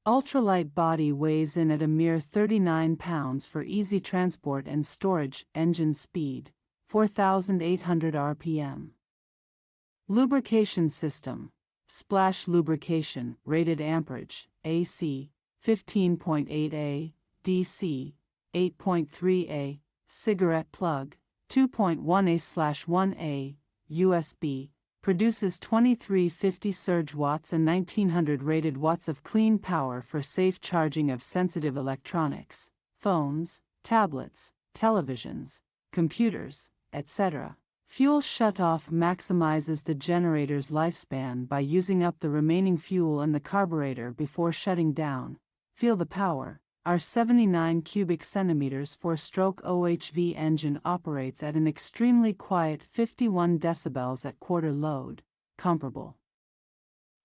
Ultralight body weighs in at a mere 39 pounds for easy transport and storage. Engine speed, 4,800 RPM. Lubrication system, splash lubrication, rated amperage, AC, 15.8A, DC, 8.3A, cigarette plug, 2.1A/1A, USB, produces 2350 surge watts and 1900 rated watts of clean power for safe charging of sensitive electronics, phones, tablets, televisions, computers, etc. Fuel shutoff maximizes the generator's lifespan by using up the remaining fuel in the carburetor before shutting down. Feel the power. Our 79 cubic centimeters 4-stroke OHV engine operates at an extremely quiet 51 decibels at quarter load, comparable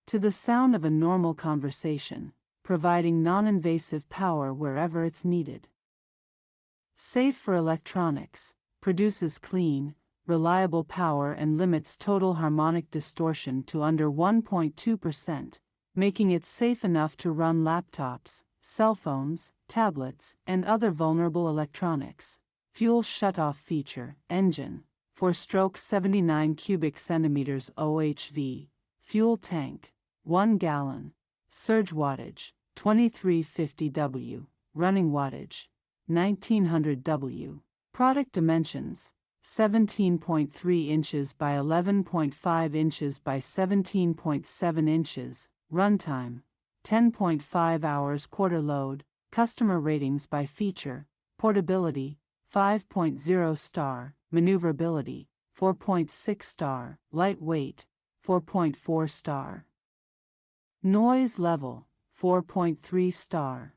to the sound of a normal conversation, providing non-invasive power wherever it's needed. Safe for electronics, produces clean, reliable power and limits total harmonic distortion to under 1.2%, making it safe enough to run laptops, cell phones, tablets, and other vulnerable electronics. Fuel shutoff feature, engine, 4-stroke 79 cubic centimeters OHV, fuel tank, 1 gallon, surge wattage, 2350 W, running wattage, 1900 W. Product dimensions, 17.3 inches by 11.5 inches by 17.7 inches, runtime, 10.5 hours quarter load, customer ratings by feature, portability, 5.0 star, maneuverability, 4.6 star, lightweight, 4.4 star. Noise level, 4.3 star.